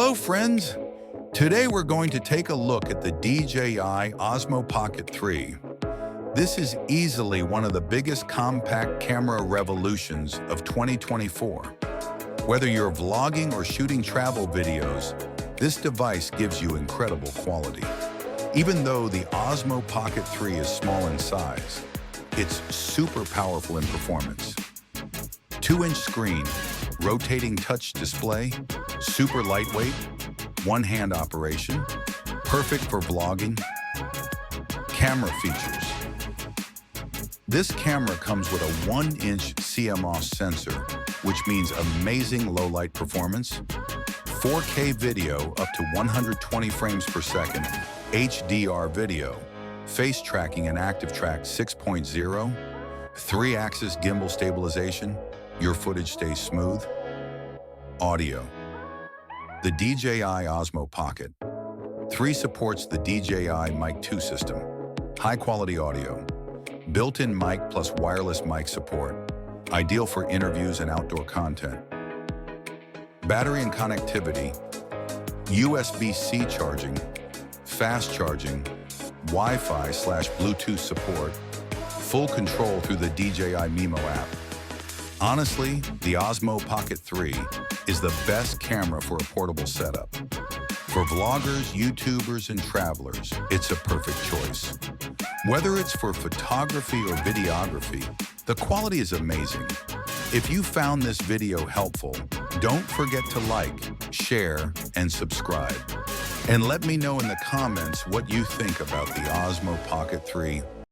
Hello friends! Today we're going to take a look at the DJI Osmo Pocket 3. This is easily one of the biggest compact camera revolutions of 2024. Whether you're vlogging or shooting travel videos, this device gives you incredible quality. Even though the Osmo Pocket 3 is small in size, it's super powerful in performance. 2-inch screen, rotating touch display, super lightweight, one-hand operation, perfect for vlogging. Camera features. This camera comes with a 1-inch CMOS sensor, which means amazing low-light performance, 4K video up to 120 frames per second, HDR video, face tracking and active track 6.0, 3-axis gimbal stabilization, your footage stays smooth. Audio. The DJI Osmo Pocket 3 supports the DJI Mic 2 system. High-quality audio. Built-in mic plus wireless mic support. Ideal for interviews and outdoor content. Battery and connectivity. USB-C charging. Fast charging. Wi-Fi/Bluetooth support. Full control through the DJI Mimo app. Honestly, the Osmo Pocket 3 is the best camera for a portable setup. For vloggers, YouTubers, and travelers, it's a perfect choice. Whether it's for photography or videography, the quality is amazing. If you found this video helpful, don't forget to like, share, and subscribe. And let me know in the comments what you think about the Osmo Pocket 3.